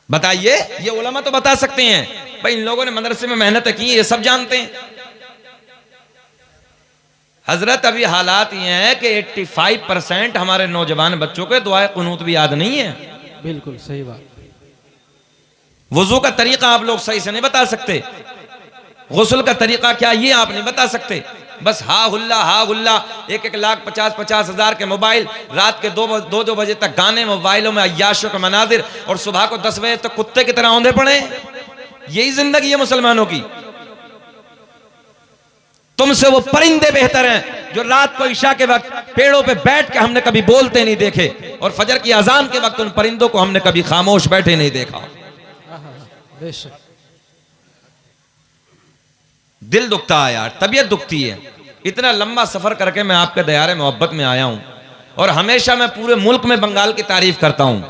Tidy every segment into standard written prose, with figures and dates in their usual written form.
बताइए, ये उलमा तो बता सकते हैं भाई, इन लोगों ने मदरसे में मेहनत की, ये सब जानते हैं। हजरत अभी हालात ये हैं कि 85% हमारे नौजवान बच्चों के दुआए कुनूत भी याद नहीं है। बिल्कुल सही बात। वुजू का तरीका आप लोग सही से नहीं बता सकते, गुस्ल का तरीका क्या ये आप नहीं बता सकते। बस हा हुल्ला 1,50,000 के मोबाइल, रात के 2 बजे तक गाने मोबाइलों में, अय्याशों के मनाजिर, और सुबह को 10 बजे तक कुत्ते की तरह औंधे पड़े। यही जिंदगी है मुसलमानों की। तुमसे वो परिंदे बेहतर हैं जो रात को ईशा के वक्त पेड़ों पे बैठ के हमने कभी बोलते नहीं देखे, और फजर की अजान के वक्त उन परिंदों को हमने कभी खामोश बैठे नहीं देखा। बेशक दिल दुखता है यार, तबीयत दुखती है। इतना लंबा सफर करके मैं आपके दयारे मोहब्बत में आया हूं, और हमेशा मैं पूरे मुल्क में बंगाल की तारीफ करता हूं।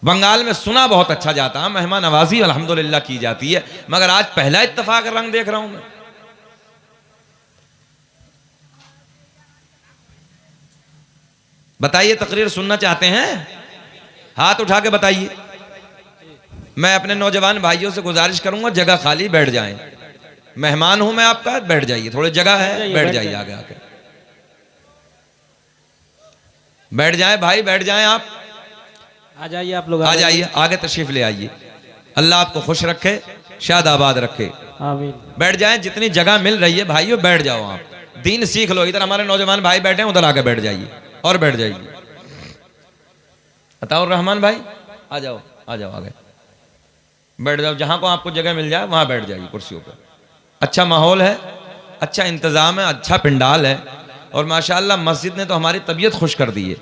बंगाल में सुना बहुत अच्छा जाता है, मेहमान नवाजी अल्हम्दुलिल्लाह की जाती है, मगर आज पहला इत्तेफाक रंग देख रहा हूं मैं। बताइए, तकरीर सुनना चाहते हैं? हाथ उठा के बताइए। मैं अपने नौजवान भाइयों से गुजारिश करूंगा, जगह खाली, बैठ जाएं। मेहमान हूं मैं आपका, बैठ जाइए, थोड़ी जगह है, बैठ जाइए आगे आके। बैठ जाएं भाई, बैठ जाएं आप। आ जाइए आप लोग, आ जाइए, आगे तशरीफ ले आइए। अल्लाह आपको खुश रखे, शाद आबाद रखे। आमीन। बैठ जाएं, जितनी जगह मिल रही है भाइयों, बैठ जाओ आप, दीन सीख लो। इधर हमारे नौजवान भाई बैठे हैं, उधर आके बैठ जाइए और बैठ जाइए। अताउर रहमान भाई आ जाओ, आ जाओ आगे बैठ जाओ। जहां को आपको जगह मिल जाए वहां बैठ जाइए कुर्सियों पर। अच्छा माहौल है, अच्छा इंतजाम है, अच्छा पिंडाल है, और माशाअल्लाह मस्जिद ने तो हमारी तबीयत खुश कर दी है।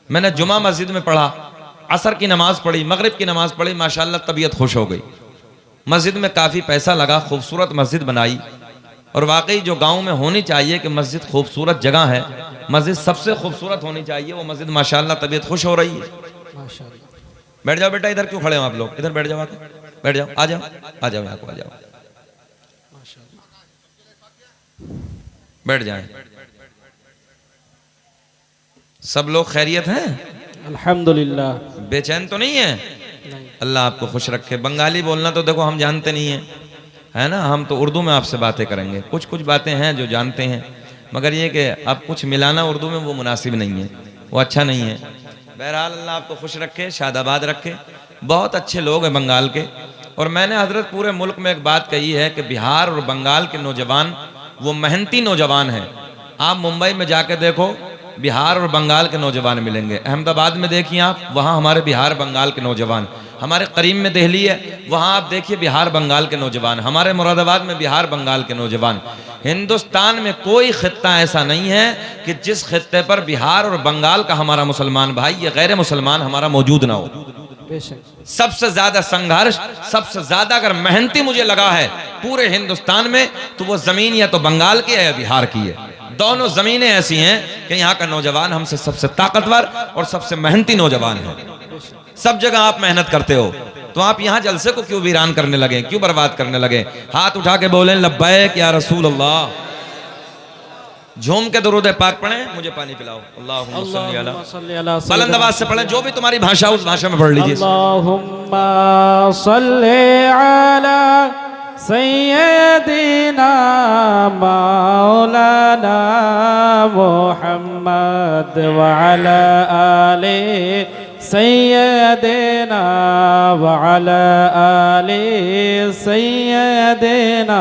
मैंने जुमा मस्जिद में पढ़ा, असर की नमाज पढ़ी, मगरिब की नमाज पढ़ी, माशाअल्लाह तबीयत खुश हो गई। मस्जिद में काफ़ी पैसा लगा, खूबसूरत मस्जिद बनाई, और वाकई जो गांव में होनी चाहिए कि मस्जिद खूबसूरत जगह है, मस्जिद सबसे खूबसूरत होनी चाहिए, वो मस्जिद माशाअल्लाह तबीयत खुश हो रही है। माशाअल्लाह। बैठ जाओ बेटा, इधर क्यों खड़े हो आप लोग, इधर बैठ जाओ आके, बैठ जाओ, आ जाओ, आ जाओ, यहाँ को आ जाओ, बैठ जाएं। सब लोग खैरियत हैं? अल्हम्दुलिल्लाह। बेचैन तो नहीं है? अल्लाह आपको खुश रखे। बंगाली बोलना तो देखो हम जानते नहीं है, है ना, हम तो उर्दू में आपसे बातें करेंगे। कुछ कुछ बातें हैं जो जानते हैं, मगर ये कि अब कुछ मिलाना उर्दू में वो मुनासिब नहीं है, वो अच्छा नहीं है। बहरहाल अल्लाह आपको खुश रखे, शादाबाद रखे। बहुत अच्छे लोग हैं बंगाल के, और मैंने हजरत पूरे मुल्क में एक बात कही है कि बिहार और बंगाल के नौजवान वो मेहनती नौजवान हैं। आप मुंबई में जाके देखो, बिहार और बंगाल के नौजवान मिलेंगे। अहमदाबाद में देखिए आप, वहाँ हमारे बिहार बंगाल के नौजवान। हमारे करीम में दिल्ली है, वहाँ आप देखिए बिहार बंगाल के नौजवान। हमारे मुरादाबाद में बिहार बंगाल के नौजवान। हिंदुस्तान में कोई खित्ता ऐसा नहीं है कि जिस खित्ते पर बिहार और बंगाल का हमारा मुसलमान भाई या गैर मुसलमान हमारा मौजूद ना हो। सबसे ज्यादा संघर्ष, सबसे ज्यादा अगर मेहनती मुझे लगा है पूरे हिंदुस्तान में, तो वो जमीन या तो बंगाल की है या बिहार की है। दोनों जमीनें ऐसी हैं कि यहाँ का नौजवान हमसे सबसे ताकतवर और सबसे मेहनती नौजवान है। सब जगह आप मेहनत करते हो, तो आप यहाँ जलसे को क्यों वीरान करने लगे, क्यों बर्बाद करने लगे? हाथ उठा के बोलें लब्बैक या रसूल अल्लाह। झूम के दुरूद पाक पढ़ें, मुझे पानी पिलाओ। अल्लाहुम्मा सल्ली अला, बुलंद आवाज से पढ़ें, जो भी तुम्हारी भाषा उस भाषा में पढ़ लीजिए। अल्लाहुम्मा सल्ली अला सय्यदिना मौलाना मुहम्मद व अला आले सय्यदिना व अला आले सय्यदिना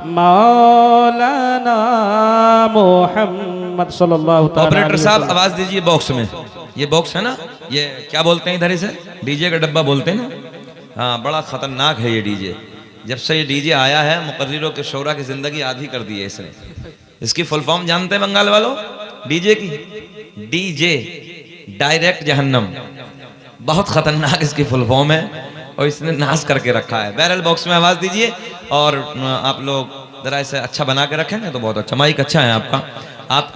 मौलाना मुहम्मद सल्लल्लाहु तआला। ऑपरेटर साहब आवाज दीजिए बॉक्स में, ये बॉक्स है ना, ये क्या बोलते हैं इधर से, डीजे का डब्बा बोलते हैं ना। हाँ, बड़ा खतरनाक है ये डीजे। जब से ये डीजे आया है, मुकर्रिरों के शोरा की जिंदगी आधी कर दी है इसने। इसकी फुल फॉर्म जानते हैं बंगाल वालों डीजे की? डीजे डायरेक्ट जहन्नम। बहुत खतरनाक इसकी फुल फॉर्म है, और इसने नाश करके रखा है। बहरहाल बॉक्स में आवाज दीजिए, और आप लोग जरा इसे अच्छा बना के रखेंगे तो बहुत अच्छा। माइक अच्छा है आपका। आप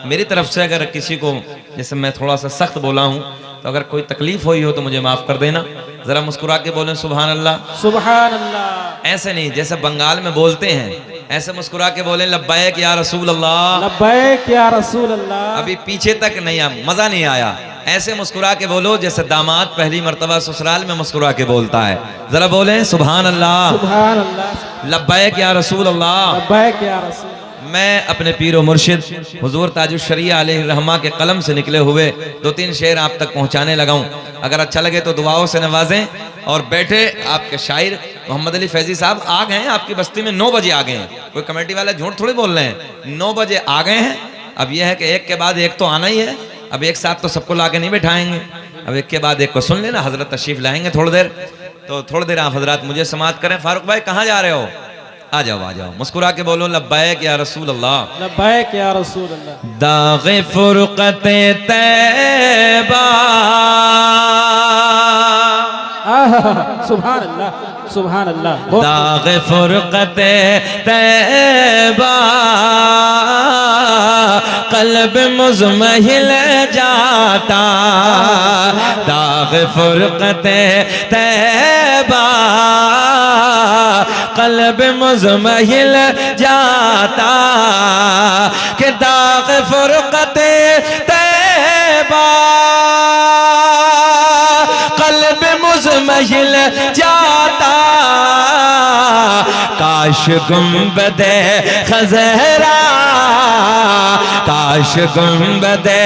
मेरी तरफ से अगर किसी को, जैसे मैं थोड़ा सा सख्त बोला हूँ, तो अगर कोई तकलीफ हुई हो तो मुझे माफ कर देना। जरा मुस्कुरा के बोलें सुभान अल्लाह, सुभान अल्लाह। ऐसे नहीं जैसे बंगाल में बोलते हैं ऐसे मुस्कुरा के बोले लब्बैक या रसूल अल्लाह। लब्बैक या रसूल अल्लाह। अभी पीछे तक नहीं आया, मजा नहीं आया। ऐसे मुस्कुरा के बोलो जैसे दामाद पहली मर्तबा ससुराल में मुस्कुरा के बोलता है। जरा बोले सुभान अल्लाह। सुभान अल्लाह। लब्बैक या रसूल अल्लाह। लब्बैक या रसूल। मैं अपने पीर व मुर्शिद हुजूर ताजुश शरिया अलैहि रहमा के कलम से निकले हुए 2-3 शेर आप तक पहुंचाने लगा हूं। अगर अच्छा लगे तो दुआओं से नवाजें। और बैठे आपके शायर मोहम्मद अली फैजी साहब आ गए हैं आपकी बस्ती में, 9 बजे आ गए हैं। कोई कमेटी वाले झूठ थोड़ी बोल रहे हैं, 9 बजे आ गए हैं। अब यह है कि एक के बाद एक तो आना ही है। अब एक साथ तो सबको ला के नहीं बैठाएंगे, अब एक के बाद एक को सुन लेना। हजरत तशरीफ लाएंगे थोड़ी देर, तो थोड़ी देर आप हजरात मुझे समाअत करें। फारूक भाई कहाँ जा रहे हो? आ जाओ आ जाओ, मुस्कुरा के बोलो लब्बैक या रसूल अल्लाह। लब्बैक या रसूल अल्लाह। दाग़े फुरक़ते तैबा। सुभान अल्लाह सुभान अल्लाह। दाग़े फुरक़ते तैबा क़ल्ब मुज़महिल जाता। दाग़े फुरक़ते तैबा क़ल्ब मुज़महिल जाता। कि दाग़े फुरक़ते तैबा क़ल्ब मुज़महिल जाता। काश गुंबदे खज़रा, काश गुंबदे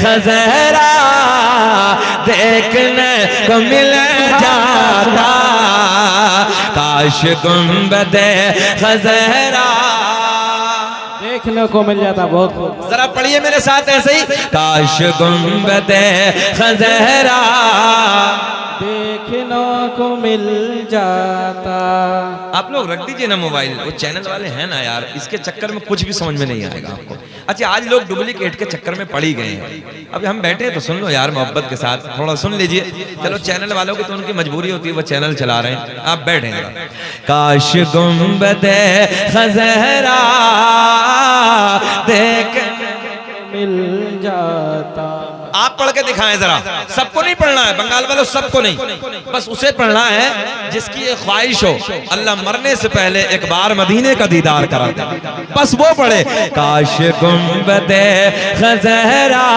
खज़रा देखने को मिल जाता। काश गुंबदे खज़रा देखने को मिल जाता। बहुत खूब। जरा पढ़िए मेरे साथ ऐसे ही। काश गुंबदे खज़रा देखने को मिल जाता। आप लोग रख दीजिए ना मोबाइल, वो चैनल वाले हैं ना यार, इसके चक्कर में कुछ भी समझ में नहीं आएगा आपको। अच्छा आज लोग डुप्लीकेट के चक्कर में पड़ ही गए हैं। अभी हम बैठे हैं तो सुन लो यार मोहब्बत के साथ, थोड़ा सुन लीजिए। चलो चैनल वालों की तो उनकी मजबूरी होती है, वो चैनल चला रहे हैं, आप बैठेंगे। काश गुंबदे खज़रा देखने मिल जाता। आप पढ़ के दिखाएं जरा। सबको नहीं पढ़ना है, बंगाल वालों सबको नहीं, बस उसे पढ़ना है जिसकी एक ख्वाहिश हो अल्लाह मरने से पहले एक बार मदीने का दीदार करा दे, बस वो पढ़े। काश गुंबदे खज़रा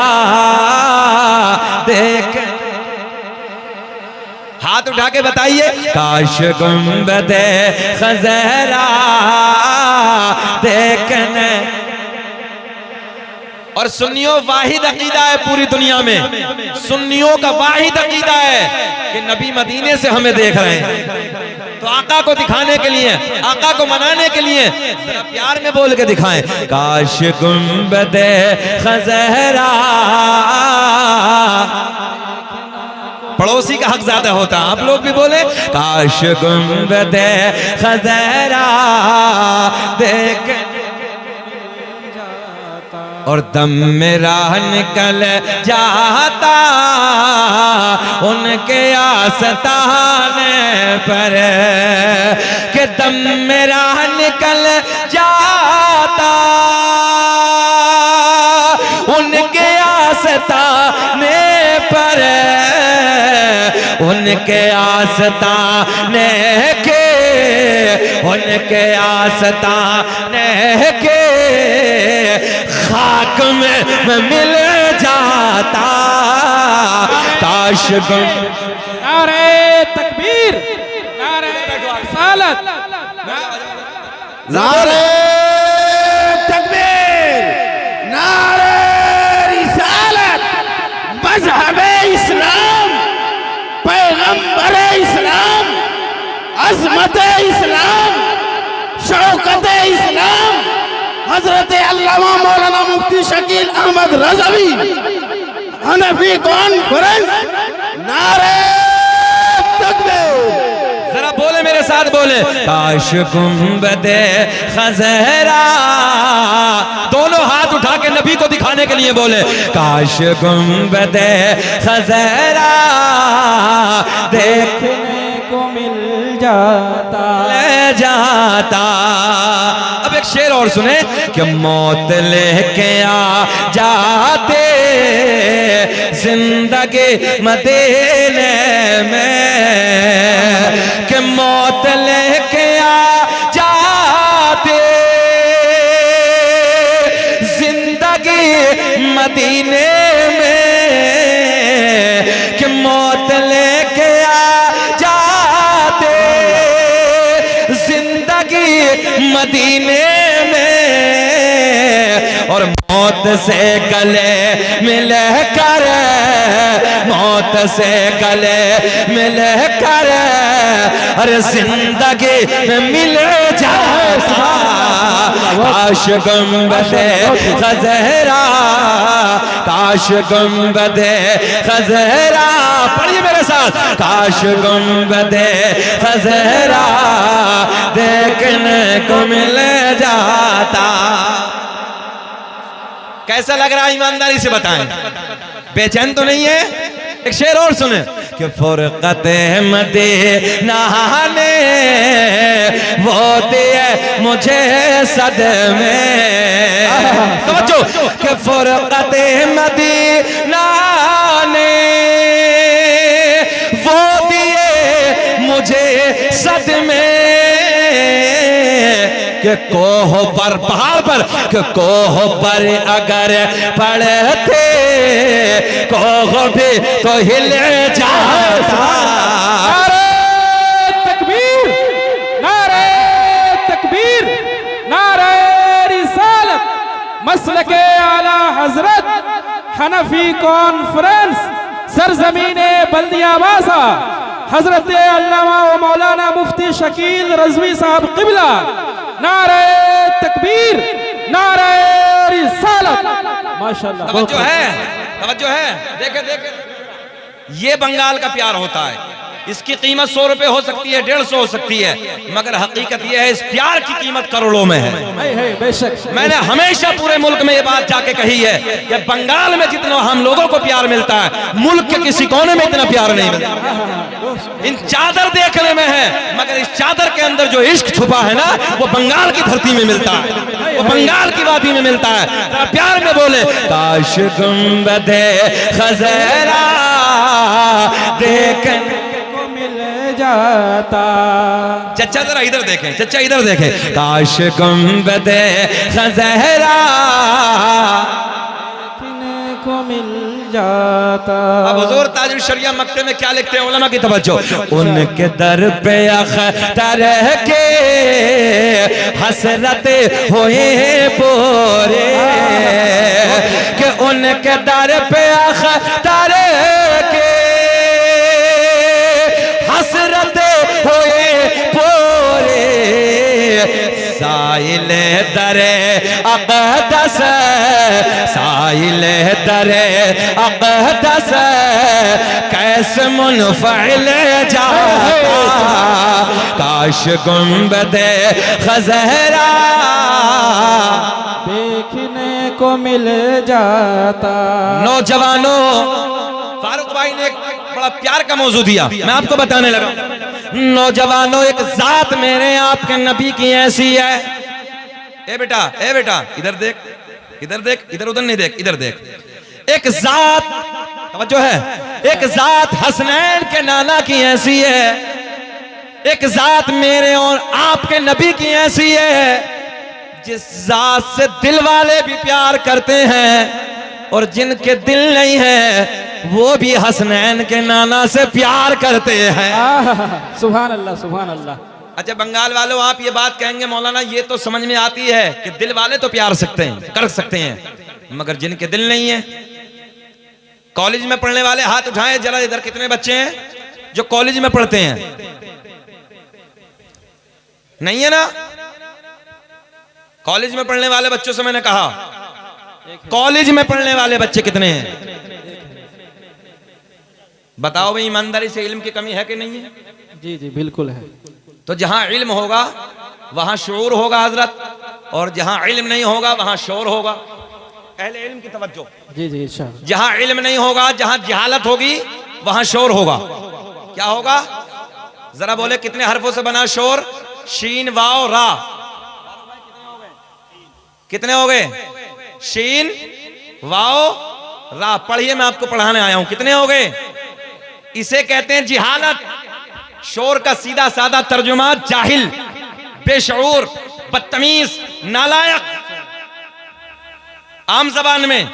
देख, हाथ उठा के बताइए। काश गुंबदे खज़रा देखने। और सुन्नियों वाहिद अकीदा है पूरी दुनिया में, सुन्नियों का वाहिद अकीदा है कि नबी मदीने से हमें देख रहे हैं। तो आका को दिखाने के लिए, आका को मनाने के लिए जरा प्यार में बोल के दिखाएं। काश गुंबदे खज़रा। पड़ोसी का हक ज्यादा होता है, आप लोग भी बोले। काश गुंबदे खज़रा देख। और दम मेरा निकल जाता उनके आस्ताने पर, कि दम मेरा निकल जाता उनके आस्ताने पर, उनके आस्ताने के, उनके आस्ताने के खाक में मिल जाता। काश नारे तकबीर, नारे रिसालत, नारे तकबीर, नारे रिसालत। मज़हब-ए इस्लाम, पैगंबर-ए इस्लाम, अज़मत-ए इस्लाम, शौकत-ए इस्लाम हजरत अल्लामा मौलाना मुफ्ती शकील अहमद रज़वी हनफी कॉन्फ्रेंस। नारे तकबीर। जरा बोले मेरे साथ बोले। काश गुंबदे खज़रा, दोनों हाथ उठा के नबी को दिखाने के लिए बोले। काश गुंबदे खज़रा देखने को मिल जाता, ले जाता। अब एक शेर और सुने कि मौत लेके आ जाते जिंदगी मदीने में, कि मौत लेके आ जाते मदीने में कि मौत लेके आ जाते, जिंदगी मदीने में और मौत से गले मिल कर, मौत से गले मिल कर अरे जिंदगी में मिल जाता। काश गुंबदे खज़रा, काश गुंबदे खज़रा, पढ़िए मेरे साथ, काश गुंबदे खज़रा देखने को मिल जाता। कैसा लग रहा है ईमानदारी से बताएं, बेचैन तो नहीं है? एक शेर और सुने कि फुरकत मदीना ने वो दिए मुझे सदमे, समझो कि फुरकत मदीना ने वो दिए मुझे सदमे कि कोह पर, पहाड़ पर, कि कोह पर अगर पड़ते कोह भी तो हिल जाता। नारे तकबीर, नारे तकबीर, नारे रिसालत, मसलके आला हजरत, हनफी कॉन्फ्रेंस, सरजमीने बल्दियाबासा, हजरत अल्लामा व मौलाना मुफ्ती शकील रजवी साहब क़िबला। नारे तकबीर, नारे रिसालत। माशाअल्लाह, तवज्जो है, तवज्जो है। देखे देखे, ये बंगाल का प्यार होता है। इसकी कीमत 100 रुपए हो सकती है, 150 हो सकती है, मगर हकीकत यह है इस प्यार की कीमत करोड़ों में है। बेशक, मैंने हमेशा पूरे मुल्क में ये बात जाके कही है कि बंगाल में जितना हम लोगों को प्यार मिलता है, मुल्क के किसी कोने में इतना प्यार नहीं मिलता। इन चादर देखने में है, मगर इस चादर के अंदर जो इश्क छुपा है ना, वो बंगाल की धरती में मिलता है, वो बंगाल की वादी में मिलता है। प्यार में बोले काश गुंबदे खज़रा देखने जाता। चचा जरा इधर देखें, चचा इधर देखें, काश गुंबदे खज़रा देखने को मिल जाता। अब हुजूर ताजुल शरिया मक्ते में क्या लिखते हैं, उलमा की तवज्जो, उनके दर पे अख्तर के हसरत होए पूरे, कि उनके दर पे अख्तर के हसरत होए पूरे, साइले दरे अक़दस, साइले दरे अक़दस कैसे मुनफ़इल जाता। काश गुंबदे खज़रा देखने को मिल जाता। नौजवानों, फारूक भाई ने एक बड़ा प्यार का मौजू दिया, मैं आपको बताने लगा। नौजवानों, एक जात मेरे आपके नबी की ऐसी है। ए बेटा, ए बेटा, इधर देख, इधर देख, इधर उधर नहीं देख, इधर देख। एक जात, तवज्जो है, एक जात हसनैन के नाना की ऐसी है, एक जात मेरे और आपके नबी की ऐसी है, जिस जात से दिल वाले भी प्यार करते हैं और जिनके दिल नहीं है वो भी हसनैन के नाना से प्यार करते हैं। सुभान अल्लाह, सुभान अल्लाह। अच्छा बंगाल वालों, आप ये बात कहेंगे मौलाना ये तो समझ में आती है कि दिल वाले तो प्यार सकते हैं, कर सकते हैं, मगर जिनके दिल नहीं है। कॉलेज में पढ़ने वाले हाथ उठाएं जरा, इधर कितने बच्चे हैं जो कॉलेज में पढ़ते हैं? नहीं है ना? कॉलेज में पढ़ने वाले बच्चों से मैंने कहा, कॉलेज में पढ़ने वाले बच्चे कितने हैं? बताओ भाई, ईमानदारी से इल्म की कमी है कि नहीं है? जी जी बिल्कुल है। तो जहां इल्म होगा वहां शऊर होगा हजरत, और जहां इल्म नहीं होगा वहां शोर होगा। अहले इल्म की तवज्जो। जी जी इंशाअल्लाह। जहां इल्म नहीं होगा, जहां जहालत होगी वहां शोर होगा। क्या होगा? जरा बोले, कितने हरफों से बना शोर? शीन वाव रा। कितने हो गए? शीन वाव रा। पढ़िए, मैं आपको पढ़ाने आया हूं। कितने हो गए? इसे कहते हैं जिहालत। शोर का सीधा साधा तर्जुमा जाहिल, बेशऊर, बदतमीज, नालायक। आम जबान में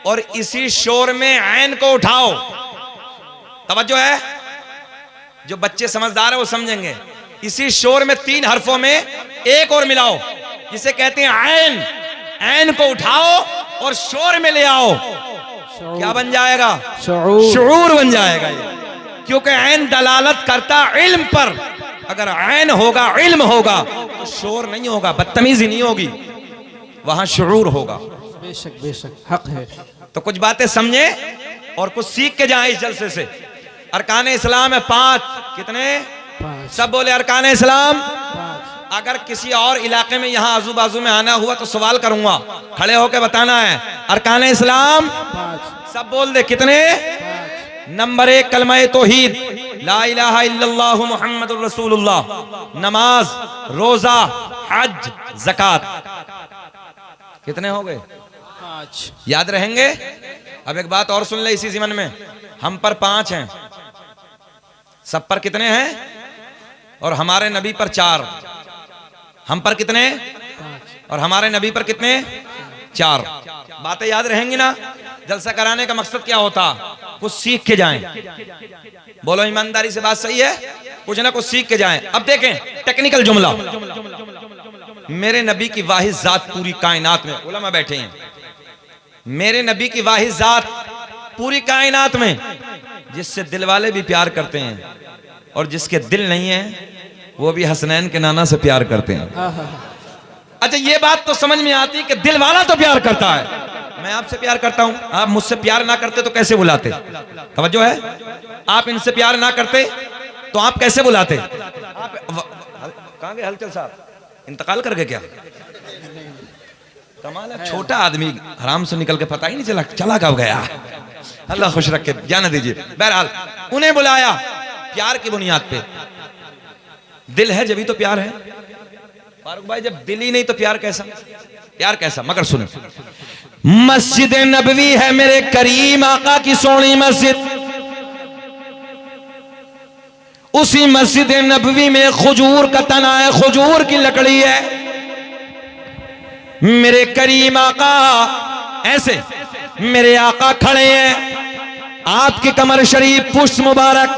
और इसी शोर में ऐन को उठाओ। तवज्जो है, जो बच्चे समझदार है वो समझेंगे। इसी शोर में 3 हरफों में एक और मिलाओ, जिसे कहते हैं ऐन। ऐन को उठाओ और शोर में ले आओ। क्या बन जाएगा? शऊर बन जाएगा ये, क्योंकि ऐन दलालत करता इल्म पर। अगर ऐन होगा, इल्म होगा, तो शोर नहीं होगा, बदतमीजी नहीं होगी, वहां शऊर होगा। बेशक बेशक हक है। तो कुछ बातें समझे और कुछ सीख के जाएं इस जलसे से। अरकान इस्लाम है 5। कितने? 5। सब बोले अरकान इस्लाम। 5। अगर किसी और इलाके में यहाँ आजू बाजू में आना हुआ तो सवाल करूंगा, खड़े होकर बताना है। अरकान इस्लाम 5। सब बोल दे। कितने? 5। नंबर 1 कलमा तौहीद, ला इलाहा इल्लल्लाह मुहम्मदुर रसूलुल्लाह। नमाज, रोजा, हज, ज़कात। कितने हो गए? 5। याद रहेंगे? अब एक बात और सुन ले इसी ज़िमन में, हम पर 5 हैं, सब पर कितने हैं? और हमारे नबी पर 4। हम पर कितने? 5। और हमारे नबी पर कितने? 4। बातें याद रहेंगी ना? जलसा कराने का मकसद क्या होता? कुछ सीख के जाएं। बोलो ईमानदारी से, बात सही है? कुछ ना कुछ सीख के जाएं। अब देखें टेक्निकल जुमला। मेरे नबी की वाहिद जात पूरी कायनात में, उलमा बैठे हैं, मेरे नबी की वाहिद जात पूरी कायनात में, जिससे दिल वाले भी प्यार करते हैं और जिसके दिल नहीं है वो भी हसनैन के नाना से प्यार करते हैं। अच्छा, ये बात तो समझ में आती कि दिल वाला तो प्यार करता है। मैं आपसे प्यार करता हूं, आप मुझसे प्यार ना करते तो कैसे बुलाते? तवज्जो है? आप इनसे प्यार ना करते तो आप कैसे बुलाते? आप कहां गए हलचल साहब? इंतकाल कर गए क्या? कमाल है, छोटा आदमी हराम से निकल के पता ही नहीं चला कब गया। अल्लाह खुश रखे, जाने दीजिए। बहरहाल उन्हें बुलाया प्यार की बुनियाद पे। दिल है जब ही तो प्यार है। फारूक भाई, जब दिल ही नहीं तो प्यार कैसा? प्यार कैसा? मगर सुनो, मस्जिद नबवी है मेरे करीम आका की सोनी मस्जिद। उसी मस्जिद नबवी में खजूर का तना है, खजूर की लकड़ी है। मेरे करीम आका ऐसे, मेरे आका खड़े हैं, आपकी कमर शरीफ पुष्ट मुबारक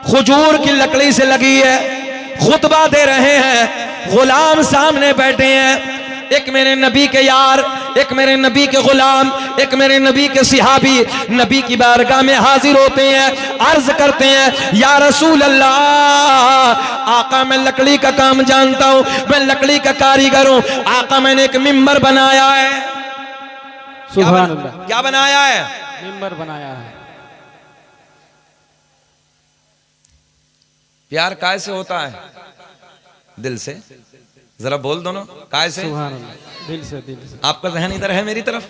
खजूर की लकड़ी से लगी है, खुतबा दे रहे हैं। गुलाम सामने बैठे हैं, एक मेरे नबी के यार, एक मेरे नबी के गुलाम, एक मेरे नबी के सिहाबी नबी की बारगाह में हाजिर होते हैं, अर्ज करते हैं, या रसूल अल्लाह, आका मैं लकड़ी का काम जानता हूं, मैं लकड़ी का कारीगर हूं। आका मैंने एक मिंबर बनाया है। सुभान अल्लाह। क्या बनाया है? मिंबर बनाया है। प्यार काय से होता है? दिल से। जरा बोल दोनों, काय से? सुभान अल्लाह। दिल से, दिल से। आपका जहन इधर है मेरी तरफ।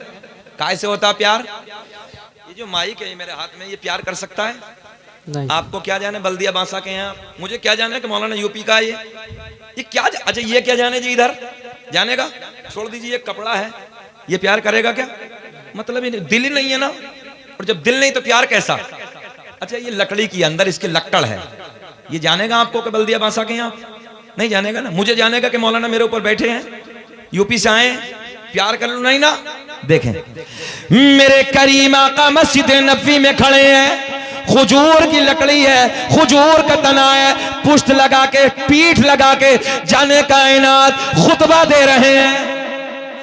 काय से होता प्यार? ये जो माइक है मेरे हाथ में, ये प्यार कर सकता है? नहीं। आपको क्या जाने बल्दिया बांसा के हैं, मुझे क्या जाने कि मौलाना यूपी का है ये क्या? अच्छा, ये क्या जाने जी, इधर जानेगा? छोड़ दीजिए, ये कपड़ा है, ये प्यार करेगा क्या? मतलब ही नहीं, दिल ही नहीं है ना। और जब दिल नहीं तो प्यार कैसा? अच्छा, ये लकड़ी की अंदर इसके लक्कड़ है, ये जानेगा आपको कि बल्दिया बांसा के हैं आप? नहीं जानेगा ना। मुझे जानेगा कि मौलाना मेरे ऊपर बैठे हैं, यूपी से आए, प्यार कर लो नहीं ना। देखें, मेरे करीम आका मस्जिद नबवी में खड़े हैं, खजूर की लकड़ी है, खजूर का तना है, पुष्ट लगा के, पीठ लगा के जाने कायनात खुतबा दे रहे हैं।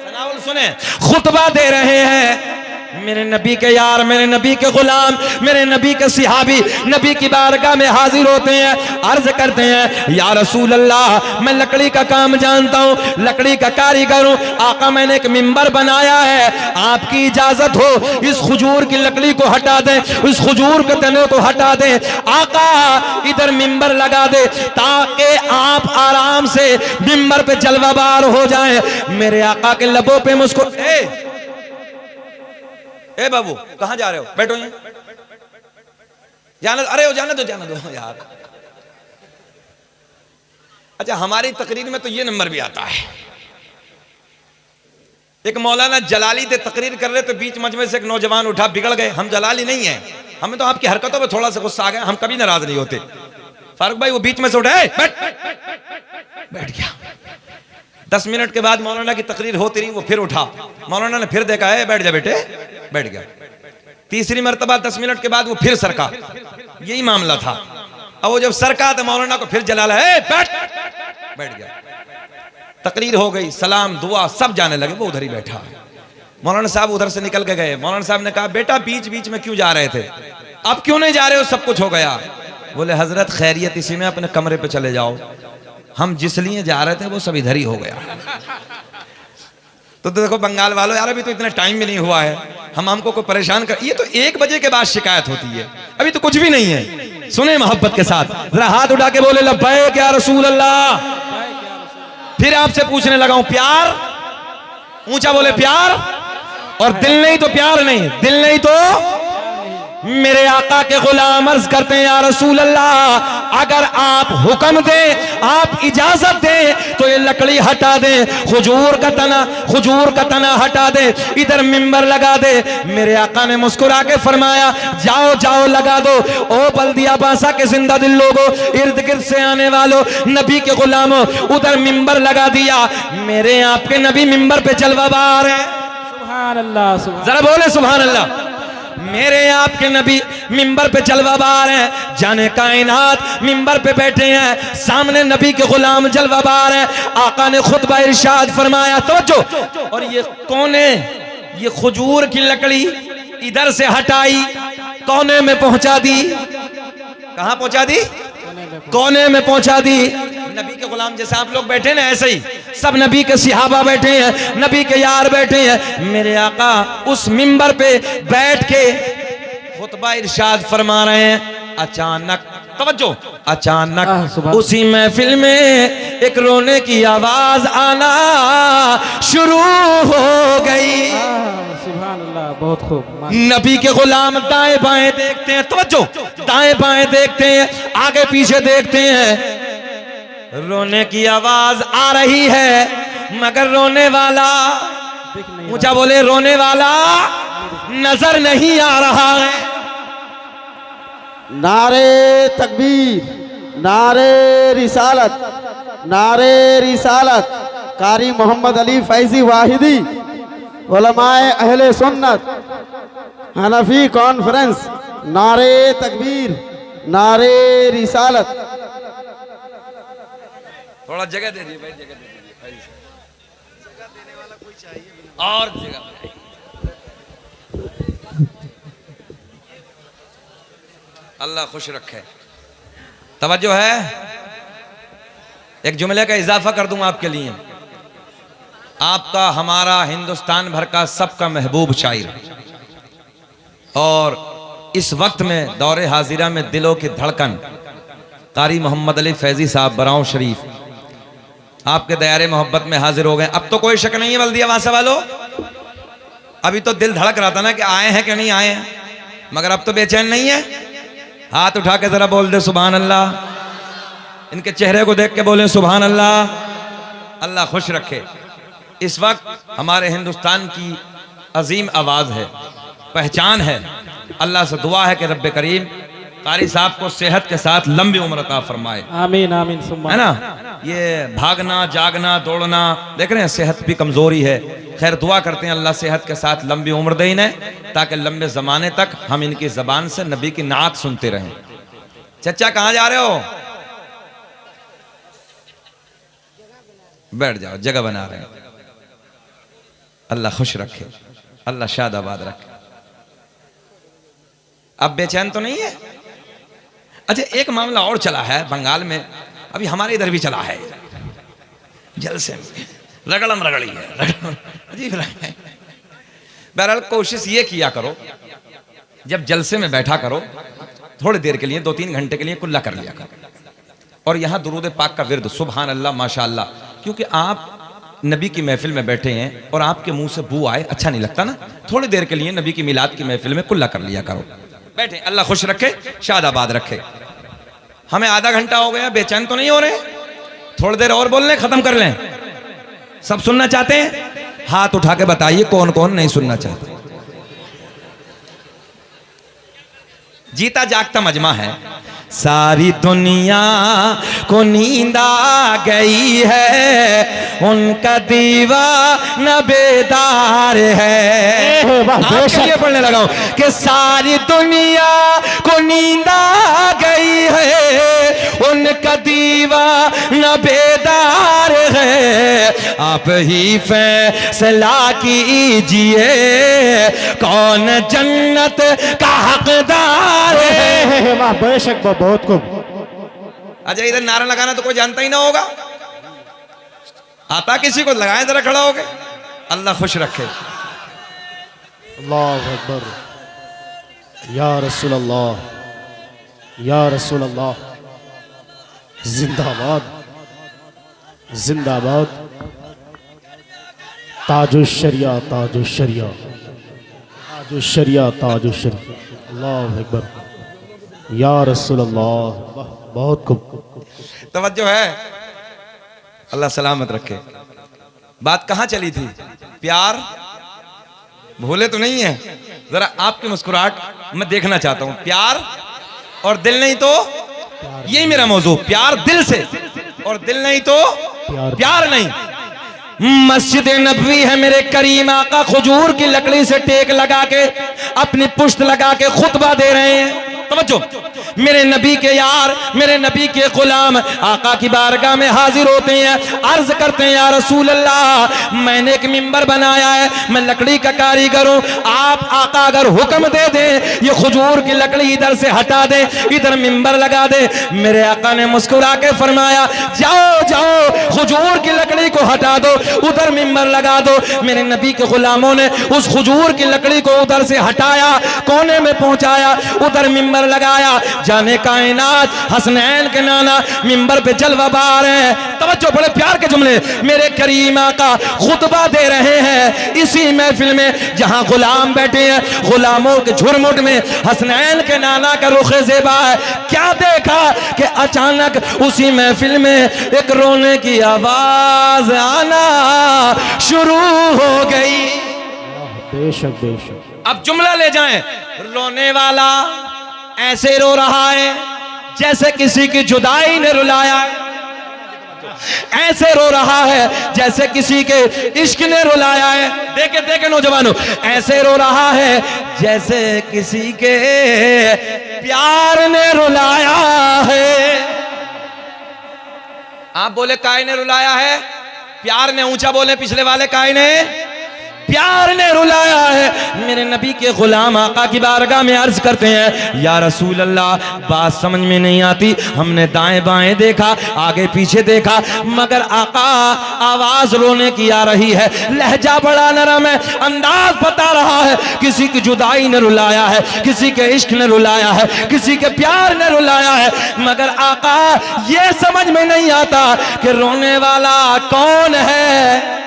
सनाउल सुने, खुतबा दे रहे हैं। मेरे नबी के यार, मेरे नबी के गुलाम, मेरे नबी के सिहाबी नबी की बारगाह में हाजिर होते हैं, अर्ज करते हैं, या रसूल अल्लाह, मैं लकड़ी का काम जानता हूँ, लकड़ी का कारीगर हूँ। आका मैंने एक मिंबर बनाया है, आपकी इजाजत हो इस खजूर की लकड़ी को हटा दें, इस खजूर के तने को हटा दें। आका इधर मिंबर लगा दे ताकि आप आराम से मिंबर पे जलवाबार हो जाएं। मेरे आका के लबों पे मुझको ए बाबू, कहां जा रहे हो? बैठो यहीं। जाने, अरे जाने दो यार। अच्छा, हमारी तकरीर में तो ये नंबर भी आता है। एक मौलाना जलाली थे, तकरीर कर रहे थे, बीच मजमे से एक नौजवान उठा, बिगड़ गए। हम जलाली नहीं है, हमें तो आपकी हरकतों पे थोड़ा सा गुस्सा आ गया, हम कभी नाराज नहीं होते। फारूक भाई वो बीच में से उठा, बैठ गया। 10 मिनट के बाद मौलाना की तकरीर होती रही, वो फिर उठा। मौलाना ने फिर देखा, है बैठ जा बेटे, बैठ गया। तीसरी मर्तबा 10 मिनट के बाद वो फिर सरका, यही मामला था। अब वो जब सरका तो मौलाना को फिर जलाला है, बैठ गया। तकरीर हो गई, सलाम दुआ सब जाने लगे, वो उधर ही बैठा है। मौलाना साहब उधर से निकल के गए। मौलाना साहब ने कहा, बेटा बीच बीच में क्यों जा रहे थे, अब क्यों नहीं जा रहे हो, सब कुछ हो गया। बोले हजरत खैरियत इसी में, अपने कमरे पे चले जाओ, हम जिस लिए जा रहे थे वो सब इधर ही हो गया। तो देखो बंगाल वालों, यार अभी तो इतना टाइम भी नहीं हुआ है, हमको कोई परेशान कर, ये तो 1 बजे के बाद शिकायत होती है, अभी तो कुछ भी नहीं है। सुने मोहब्बत के साथ, जरा हाथ उठा के बोले लब्बैक या रसूल अल्लाह। फिर आपसे पूछने लगा हूं, प्यार, ऊंचा बोले प्यार, और दिल नहीं तो प्यार नहीं, दिल नहीं तो मेरे आका के गुलाम अर्ज करते हैं, या रसूल अल्लाह, अगर आप हुक्म दें, आप इजाजत दें तो ये लकड़ी हटा दे, खजूर का तना हटा दे, इधर मिंबर लगा दे। मेरे आका ने मुस्कुरा के फरमाया, जाओ जाओ लगा दो। ओ बल्दिया बासा के जिंदा दिल लोगों, इर्द गिर्द से आने वालों, नबी के गुलामों, उधर मिंबर लगा दिया। मेरे आपके नबी मिंबर पे जलवाबार है, सुभान अल्लाह, जरा बोले सुभान अल्लाह। मेरे आपके नबी मिंबर पे जलवाबार हैं, जाने कायनात मिंबर पे बैठे हैं, सामने नबी के गुलाम जलवाबार हैं। आका ने खुतबा इरशाद फरमाया, तवज्जो, और ये कोने, ये खजूर की लकड़ी इधर से हटाई, कोने में पहुंचा दी। कहां पहुंचा दी? कोने में पहुंचा दी। नबी के गुलाम जैसे आप लोग बैठे ना, ऐसे ही सब नबी के सिहाबा बैठे हैं, नबी के यार बैठे हैं। मेरे आका उस मिंबर पे बैठ के खुतबा इरशाद फरमा रहे हैं। अचानक, तवज्जो, अचानक उसी महफिल में एक रोने की आवाज आना शुरू हो गई। सुभान अल्लाह, बहुत खूब। नबी के गुलाम दाएं बाएं देखते हैं, तवज्जो, दाएं बाएं देखते हैं, आगे पीछे देखते हैं, रोने की आवाज आ रही है, मगर रोने वाला, ऊंचा बोले, रोने वाला नजर नहीं आ रहा है। नारे तकबीर, नारे रिसालत, नारे रिसालत, कारी मोहम्मद अली फैजी वाहिदी, उलमाए अहले सुन्नत, हनफी कॉन्फ्रेंस, नारे तकबीर, नारे रिसालत। थोड़ा जगह दे दीजिए भाई, जगह दे दीजिए भाई, जगह देने वाला कोई चाहिए और जगह। अल्लाह खुश रखे। तवज्जो है, एक जुमले का इजाफा कर दूं आपके लिए। आपका, हमारा, हिंदुस्तान भर का सबका महबूब शायर, और इस वक्त में दौरे हाजिरा में दिलों की धड़कन कारी मोहम्मद अली फैजी साहब बराऊं शरीफ आपके दयारे मोहब्बत में हाजिर हो गए। अब तो कोई शक नहीं है बल्दिया वासा वालों, अभी तो दिल धड़क रहा था ना कि आए हैं कि नहीं आए हैं, मगर अब तो बेचैन नहीं है। हाथ उठा के जरा बोल दे सुभान अल्लाह, इनके चेहरे को देख के बोले सुभान अल्लाह। अल्लाह खुश रखे। इस वक्त हमारे हिंदुस्तान की अजीम आवाज है, पहचान है। अल्लाह से दुआ है कि रब्बे करीम कारी साहब को सेहत के साथ लंबी उम्र अता फरमाए। आमीन आमीन सुम्मा। है ना, ये भागना जागना दौड़ना देख रहे हैं, सेहत भी कमजोरी है। खैर दुआ करते हैं अल्लाह सेहत के साथ लंबी उम्र दे इन्हें, ताकि लंबे जमाने तक हम इनकी जबान से नबी की नात सुनते रहें। चचा कहाँ जा रहे हो? बैठ जाओ, जगह बना रहे हैं। अल्लाह खुश रखे, अल्लाह शादाबाद रखे। अब बेचैन तो नहीं है? अच्छा, एक मामला और चला है बंगाल में, अभी हमारे इधर भी चला है, जलसे में रगड़म रगड़ी है, अजीब है। बहरहाल कोशिश ये किया करो, जब जलसे में बैठा करो थोड़ी देर के लिए, 2-3 घंटे के लिए कुल्ला कर लिया करो, और यहाँ दुरूद पाक का विर्द सुभान अल्लाह माशाअल्लाह, क्योंकि आप नबी की महफिल में बैठे हैं और आपके मुंह से बू आए अच्छा नहीं लगता ना। थोड़ी देर के लिए नबी की मिलाद की महफिल में कुल्ला कर लिया करो। बैठे, अल्लाह खुश रखे, शादाबाद रखे। हमें आधा घंटा हो गया, बेचैन तो नहीं हो रहे? थोड़ी देर और बोल लें, खत्म कर लें। सब सुनना चाहते हैं? हाथ उठा के बताइए कौन कौन नहीं सुनना चाहते। जीता जागता मजमा है। सारी दुनिया को नींद आ गई है, उनका दीवाना न बेदार है। आपके लिए पढ़ने लगा हूं कि सारी दुनिया को नींद आ गई है, उनका दीवाना बेदार है। आप ही फैसला कीजिए कौन जन्नत का हकदार है। वाह बेशक बहुत खूब। अच्छा इधर नारा लगाना तो कोई जानता ही ना होगा, आता किसी को लगाए जरा खड़ा हो गए। अल्लाह खुश रखे। अल्लाह अकबर, या रसूल अल्लाह, या रसूल अल्लाह, जिंदाबाद जिंदाबाद, ताजुश्शरिया ताजुश्शरिया ताजुश्शरिया ताजुश्शरिया। अल्लाह अकबर, या रसूल अल्लाह, बहुत खूब। तवज्जो है, अल्लाह सलामत रखे। बात कहां चली थी? प्यार भूले तो नहीं है? जरा आपकी मुस्कुराहट मैं देखना चाहता हूं। प्यार और दिल नहीं तो यही मेरा मौजू, प्यार दिल से और दिल नहीं तो प्यार नहीं। मस्जिद नबवी है मेरे करीम आका, खजूर की लकड़ी से टेक लगा के अपनी पुश्त लगा के खुतबा दे रहे हैं। तवज्जो, मेरे नबी के यार, मेरे नबी के गुलाम आका की बारगाह में हाजिर होते हैं, अर्ज करते हैं या रसूल अल्लाह, मैंने एक मिंबर बनाया है, मैं लकड़ी का कारीगर हूं, आप आका अगर हुक्म दे दें ये खजूर की लकड़ी इधर से हटा दें, इधर मिंबर लगा दे। मेरे आका ने मुस्कुरा के फरमाया जाओ जाओ खजूर की लकड़ी को हटा दो, उधर मिंबर लगा दो। मेरे नबी के गुलामों ने उस खजूर की लकड़ी को उधर से हटाया, कोने में पहुंचाया, उधर मिंबर लगाया। जाने कायनात हसनैन के नाना मिंबर पे जलवा बार हैं। तवज्जो, बड़े प्यार के जुमले मेरे करीम आका खुतबा दे रहे हैं इसी महफिल में जहां गुलाम बैठे हैं, गुलामों के झुरमुट में हसनैन के नाना का रुखे ज़ेबा है। क्या देखा कि अचानक उसी महफिल में एक रोने की आवाज आना शुरू हो गई। बेशक बेशक। अब जुमला ले जाएं, रोने वाला ऐसे रो रहा है जैसे किसी की जुदाई ने रुलाया है, ऐसे रो रहा है जैसे किसी के इश्क ने रुलाया है। देखे देखे नौजवानों, ऐसे रो रहा है जैसे किसी के प्यार ने रुलाया है। आप बोले काय ने रुलाया है, प्यार ने ऊंचा बोले पिछले वाले, काय ने प्यार ने रुलाया है। मेरे नबी के गुलाम आका की बारगाह में अर्ज करते हैं या रसूल अल्लाह, बात समझ में नहीं आती, हमने दाएं बाएं देखा, आगे पीछे देखा, मगर आका आवाज रोने की आ रही है, लहजा बड़ा नरम है, अंदाज बता रहा है किसी की जुदाई ने रुलाया है, किसी के इश्क ने रुलाया है, किसी के प्यार ने रुलाया है। मगर आका ये समझ में नहीं आता कि रोने वाला कौन है,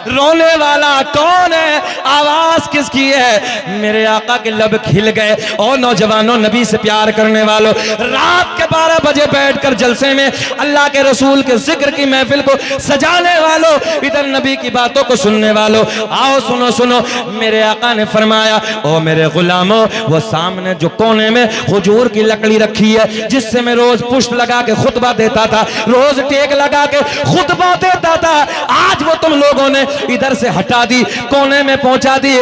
रोने वाला कौन है, आवाज किसकी है। मेरे आका के लब खिल गए। और नौजवानों, नबी से प्यार करने वालों, रात के 12 बजे बैठकर जलसे में अल्लाह के रसूल के जिक्र की महफिल को सजाने वालों, इधर नबी की बातों को सुनने वालों, आओ सुनो सुनो। मेरे आका ने फरमाया, ओ मेरे गुलामों, वो सामने जो कोने में खजूर की लकड़ी रखी है जिससे मैं रोज पुष्ट लगा के खुतबा देता था, रोज टेक लगा के खुतबा देता था, आज वो तुम लोगों ने इधर से हटा दी, कोने में पहुंचा दी।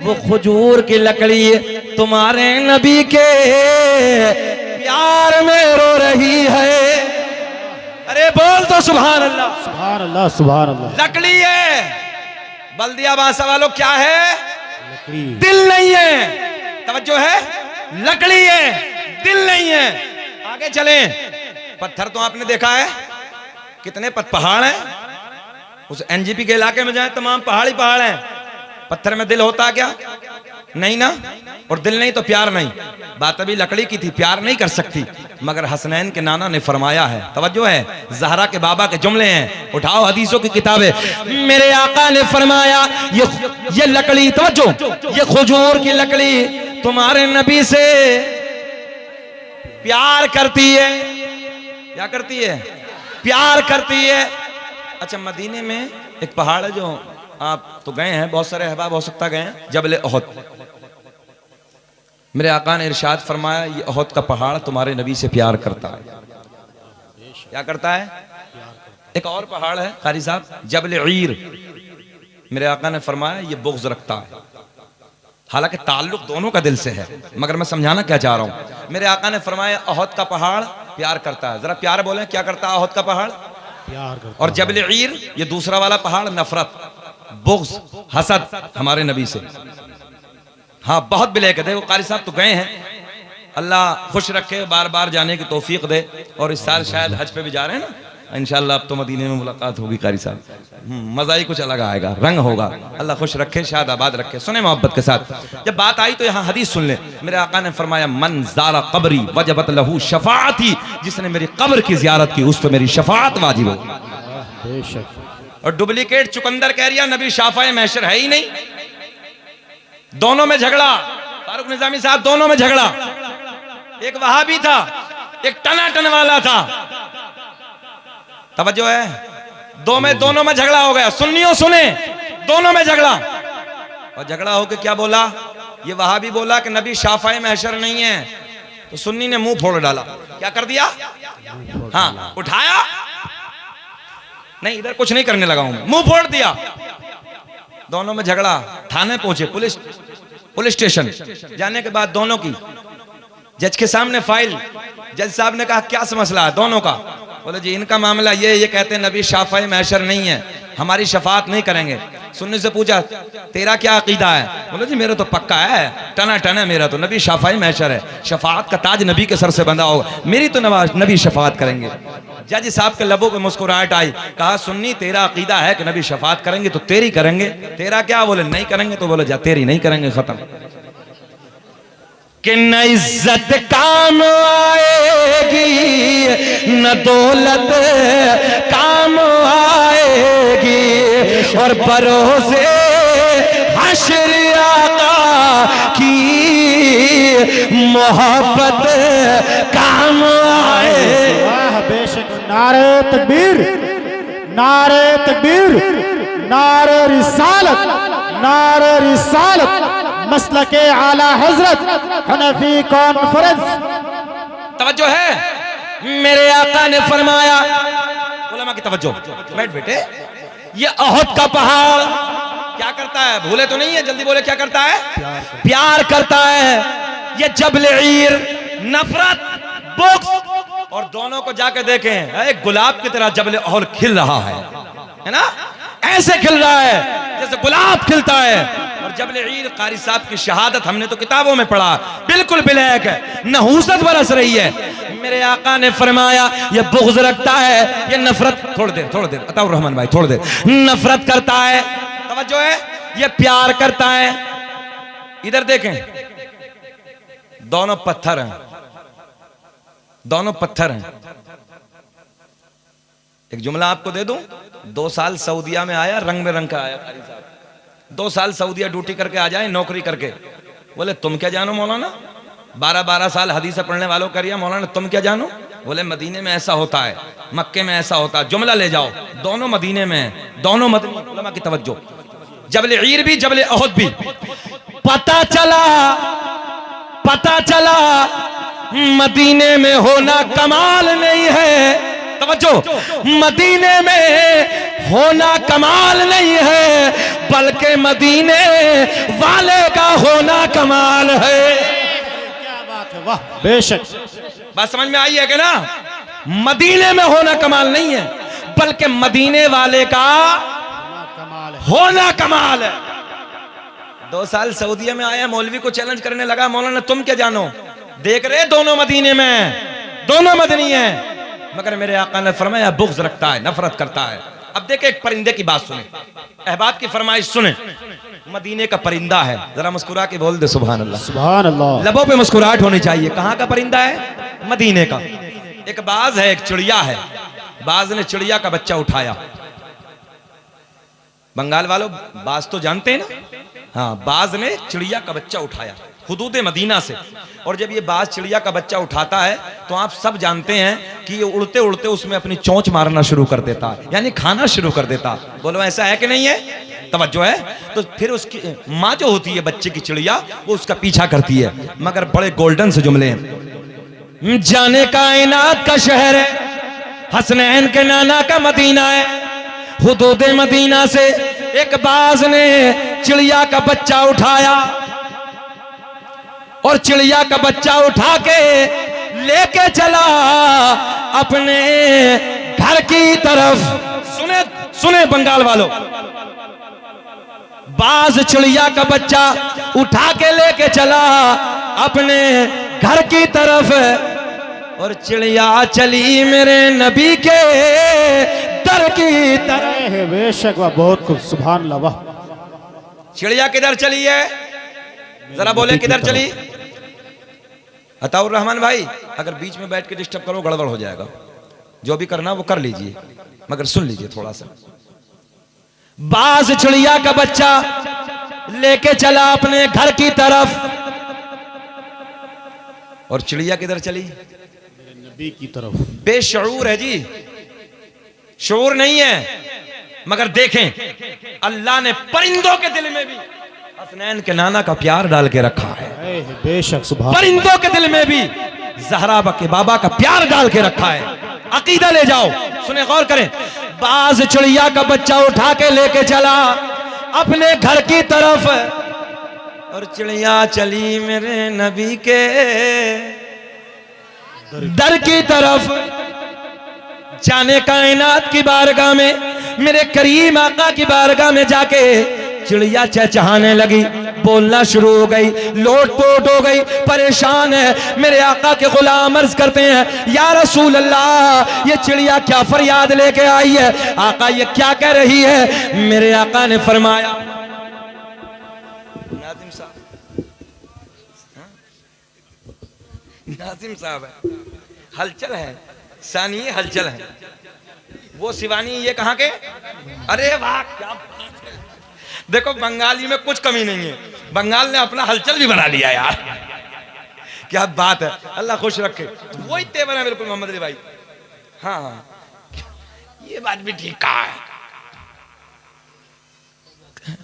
वो खजूर की लकड़ी तुम्हारे नबी के प्यार में रो रही है। अरे बोल तो सुभान अल्लाह, सुभान अल्लाह, सुभान अल्लाह। लकड़ी है, बल्दिया बासा वालों, क्या है? लकड़ी, दिल नहीं है। तवज्जो है, लकड़ी है, दिल नहीं है। आगे चलें। पत्थर तो आपने देखा है, कितने पहाड़ हैं। उस एनजीपी के इलाके में जाए, तमाम पहाड़ ही पहाड़ हैं। पत्थर में दिल होता क्या? नहीं ना। और दिल नहीं तो प्यार नहीं। बात अभी लकड़ी की थी, प्यार नहीं कर सकती। मगर हसनैन के नाना ने फरमाया है, तवज्जो है, ज़हरा के बाबा के जुमले हैं, उठाओ हदीसों की किताबें। मेरे आका ने फरमाया ये लकड़ी, तवज्जो, ये खजूर की लकड़ी तुम्हारे नबी से प्यार करती है। क्या करती है? प्यार करती है। अच्छा, मदीने में एक पहाड़ है, जो आप तो गए हैं, बहुत सारे अहबाब हो सकता गए हैं, जबल ओहद। मेरे आका ने इरशाद फरमाया, ये ओहद का पहाड़ तुम्हारे नबी से प्यार करता है। क्या करता है? एक और पहाड़ है कारी साहब, जबल ईर। मेरे आका ने फरमाया ये बुग़्ज़ रखता है, हालांकि ताल्लुक दोनों का दिल से है, मगर मैं समझाना क्या चाह रहा हूं। मेरे आका ने फरमाया अहद का पहाड़ प्यार करता है, जरा प्यार बोलें, क्या करता है अहद का पहाड़? प्यार करता और जबल ईर ये दूसरा वाला पहाड़ नफरत, बुग़्ज़, हसद हमारे नबी से। हाँ बहुत बिले कहते वो कारी साहब तो गए हैं, अल्लाह खुश रखे, बार बार जाने की तौफीक दे, और इस साल शायद हज पे भी जा रहे हैं ना इंशाल्लाह, अब तो मदीने में मुलाकात होगी कारी साहब, मजा ही कुछ अलग आएगा, रंग होगा। अल्लाह खुश रखे, शाद आबाद रखे। सुने मोहब्बत के साथ, जब बात आई तो यहाँ हदीस सुन ले। मेरे आका ने फरमाया मन ज़ारा कब्री वजबत लहू शफाअती, जिसने मेरी कब्र की जियारत की उस पर मेरी शफाअत वाजिब हो। बेशक। और डुप्लीकेट चुकंदर कह रिया नबी शाफाए महशर है ही नहीं। दोनों में झगड़ा, फारूक निजामी साहब, दोनों में झगड़ा। एक वहाबी था, एक टनाटन वाला था। तवज्जो है, दोनों में झगड़ा हो गया। सुन्नियों सुने, दोनों में झगड़ा। और झगड़ा होके क्या बोला? ये वहाबी बोला कि नबी शाफाए महशर नहीं है, तो सुन्नी ने मुंह फोड़ डाला। क्या कर दिया? हाँ, उठाया नहीं, इधर कुछ नहीं करने लगा हूं, मुंह फोड़ दिया। दोनों में झगड़ा, थाने पहुंचे, पुलिस स्टेशन। जाने के बाद दोनों की जज के सामने फाइल, जज साहब ने कहा क्या मसला है दोनों का? बोले जी इनका मामला ये कहते हैं नबी शाफाए महशर नहीं है, हमारी शफाअत नहीं करेंगे। सुन्नी से पूछा तेरा क्या अकीदा है? बोले जी मेरा तो पक्का है, टना टना मेरा तो, नबी शाफाए महशर है, शफाअत का ताज नबी के सर से बंधा होगा, मेरी तो नबी शफाअत करेंगे। जज साहब के लबों पे मुस्कुराहट आई। कहा सुन्नी तेरा अकीदा है कि नबी शफाअत करेंगे तो तेरी करेंगे, तेरा क्या? बोले नहीं करेंगे। तो बोले जा तेरी नहीं करेंगे, खत्म। कि न इज्जत काम आएगी न दौलत काम आएगी, और भरोसे हश्र आका की मोहब्बत काम आए। वाह बेशक। नारे तकबीर, नारे तकबीर, नारे रिसालत, नारे रिसालत, मसलके आला हजरत हनफी कॉन्फ्रेंस। तवज्जो है, मेरे आका ने फरमाया, उलमा की तवज्जो, बैठ बेटे। ये अहद का पहाड़ क्या करता है? भूले तो नहीं है, जल्दी बोले क्या करता है? प्यार करता है। ये जबल ईर नफरत, बुग़्ज़, और दोनों को जाके देखें, एक गुलाब की तरह जबल अहद खिल रहा है ना? ऐसे खिल रहा है जैसे गुलाब खिलता है। और जबल ईर कारी साहब की शहादत हमने तो किताबों में पढ़ा, बिल्कुल बिलैक है, नहूसत बरस रही है। मेरे आका ने फरमाया ये बुग़्ज़ रखता है, ये नफरत, थोड़ी देर अताउर रहमान भाई, थोड़ी देर, नफरत करता है, तवज्जो है, ये प्यार करता है। इधर देखें, दोनों पत्थर हैं, दोनों पत्थर हैं। एक जुमला आपको दे दूं, 2 साल सऊदिया में आया, रंग में रंग का आया कारी साहब। 2 साल सऊदिया ड्यूटी करके आ जाए, नौकरी करके। बोले तुम क्या जानो मौलाना? 12 साल हदीस पढ़ने वालों करिया मौलाना, तुम क्या जानो? बोले मदीने में ऐसा होता है, मक्के में ऐसा होता है। जुमला ले जाओ, दोनों मदीने में, दोनों मदीने। उलमा की तवज्जो, जबल ईर भी जबल अहद भी। पता चला मदीने में होना कमाल नहीं है। तवज्जो, मदीने में होना कमाल नहीं है, बल्कि मदीने वाले का होना कमाल है। क्या बात है, वाह बेशक। बात समझ में आई है कि ना? मदीने में होना कमाल नहीं है, बल्कि मदीने वाले का कमाल है, होना कमाल है। 2 साल सऊदीया में आया, मौलवी को चैलेंज करने लगा, मौलाना तुम क्या जानो? देख रहे दोनों मदीने में, दोनों मदनी है, मगर मेरे आका ने फरमाया बुग़्ज़ रखता है, नफरत करता है। अब देखे एक परिंदे की बात सुने, अहबाब की फरमाइश सुने। मदीने का परिंदा है, जरा मुस्कुरा के बोल दे सुभान अल्लाह। सुभान अल्लाह। लबों पे मुस्कुराहट होनी चाहिए। कहाँ का परिंदा है? मदीने का। एक बाज है, एक चिड़िया है। बाज ने चिड़िया का बच्चा उठाया। बंगाल वालों बाज तो जानते हैं ना? हाँ, बाज ने चिड़िया का बच्चा उठाया हुदूद मदीना से। और जब ये बाज चिड़िया का बच्चा उठाता है तो आप सब जानते हैं कि ये उड़ते उड़ते उसमें अपनी चोंच मारना शुरू कर देता, यानी खाना शुरू कर देता। बोलो ऐसा है कि नहीं है? तवज्जो है। तो फिर उसकी माँ जो होती है बच्चे की चिड़िया, वो उसका पीछा करती है। मगर बड़े गोल्डन से जुमले हैं। जाने कायनात का शहर है, हसनैन के नाना का मदीना है, हुदूद मदीना से एक बाज ने चिड़िया का बच्चा उठाया और चिड़िया का बच्चा उठा के लेके चला अपने घर की तरफ। सुने सुने बंगाल वालों, बाज चिड़िया का बच्चा उठा के लेके चला अपने घर की तरफ और चिड़िया चली मेरे नबी के दर की तरफ। बेशक वाह, बहुत खूब, सुभान अल्लाह, वाह। चिड़िया किधर चली है, जरा बोले किधर चली? अताउर रहमान भाई, अगर बीच में बैठ के डिस्टर्ब करो गड़बड़ हो जाएगा। जो भी करना वो कर लीजिए, मगर सुन लीजिए थोड़ा सा। बाज चिड़िया का बच्चा लेके चला अपने घर की तरफ और चिड़िया किधर चली? नबी की तरफ। बेशऊर है जी, शऊर नहीं है। मगर देखें, अल्लाह ने परिंदों के दिल में भी हसनैन के नाना का प्यार डाल के रखा है। बेशक, सुभान। परिंदों के दिल में भी ज़हरा के बाबा का प्यार डाल के रखा है। अकीदा ले जाओ, सुने गौर करें। बाज चिड़िया का बच्चा उठा के लेके चला अपने घर की तरफ और चिड़िया चली मेरे नबी के दर की तरफ। जाने कायनात की बारगाह में, मेरे करीम आका की बारगाह में जाके चिड़िया चहचहाने लगी, बोलना शुरू हो गई, लोट-पोट हो गई, परेशान है। मेरे आका के गुलाम अर्ज करते हैं, या रसूल अल्लाह, ये चिड़िया क्या फरियाद लेके आई है? आका ये क्या कह रही है? मेरे आका ने फरमाया, नाजिम साहब, नाजिम साहब है, हलचल है, सानी हलचल है। वो शिवानी ये कहाँ के? अरे वाह, क्या बात है। देखो बंगाली में कुछ कमी नहीं है, बंगाल ने अपना हलचल भी बना लिया यार, क्या बात है। अल्लाह खुश रखे। वही तेवर है बिल्कुल मोहम्मद अली भाई। हाँ, ये बात भी ठीक कहा है।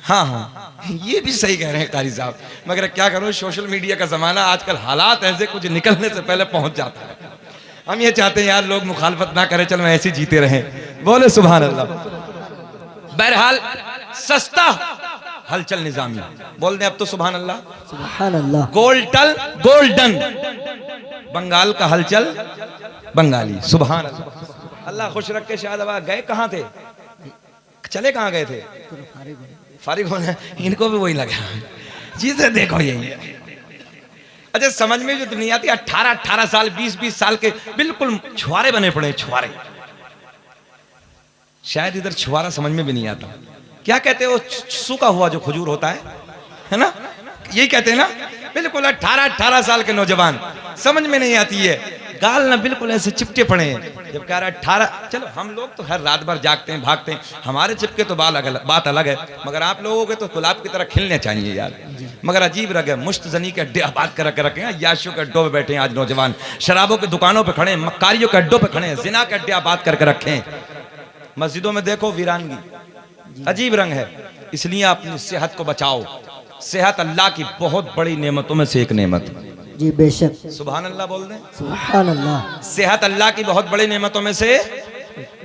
हाँ हाँ, ये भी सही कह रहे हैं कारी साहब। मगर क्या करूं, सोशल मीडिया का जमाना, आजकल हालात ऐसे कुछ निकलने से पहले पहुंच जाता है। हम ये चाहते हैं यार लोग मुखालफत ना करें, चलो ऐसे जीते रहें। बोले सुभान अल्लाह। बहरहाल सस्ता हलचल निजामी बोल दें अब तो सुभान अल्लाह, सुभान अल्लाह। गोल्डन बंगाल का हलचल बंगाली, सुभान अल्लाह। अल्लाह खुश रख के। शायद गए कहाँ थे, चले कहाँ गए थे? फारिग होने, इनको भी वही लगा। चीजें देखो यही है। अच्छा, समझ में जो नहीं आती, 18 साल 20 साल के बिल्कुल छुआरे बने पड़े, छुआरे। शायद इधर छुआरा समझ में भी नहीं आता। क्या कहते हैं वो सूखा हुआ जो खजूर होता है ना, यही कहते हैं ना। बिल्कुल 18 साल के नौजवान, समझ में नहीं आती है, गाल ना बिल्कुल ऐसे चिपटे पड़े हैं। जब कह रहा 18, चलो हम लोग तो हर रात भर जागते हैं, भागते हैं, हमारे चिपके तो बात अलग है। मगर आप लोगों के तो गुलाब की तरह खिलने चाहिए यार। मगर अजीब लगे, मुश्तजनी के अड्डे आबाद कर रखे हैं, याशों के अड्डों पे बैठे हैं आज नौजवान, शराबों की दुकानों पे खड़े हैं, मक्कारियों के अड्डों पे खड़े हैं, जिना के अड्डे आबाद करके रखे हैं। मस्जिदों में देखो वीरानगी, अजीब रंग है। इसलिए अपनी सेहत को बचाओ। सेहत अल्लाह की बहुत बड़ी नेमतों में से एक नेमत। जी बेशक, सुभान अल्लाह बोल दें। सुभान अल्लाह। सेहत अल्लाह की बहुत बड़ी नेमतों में से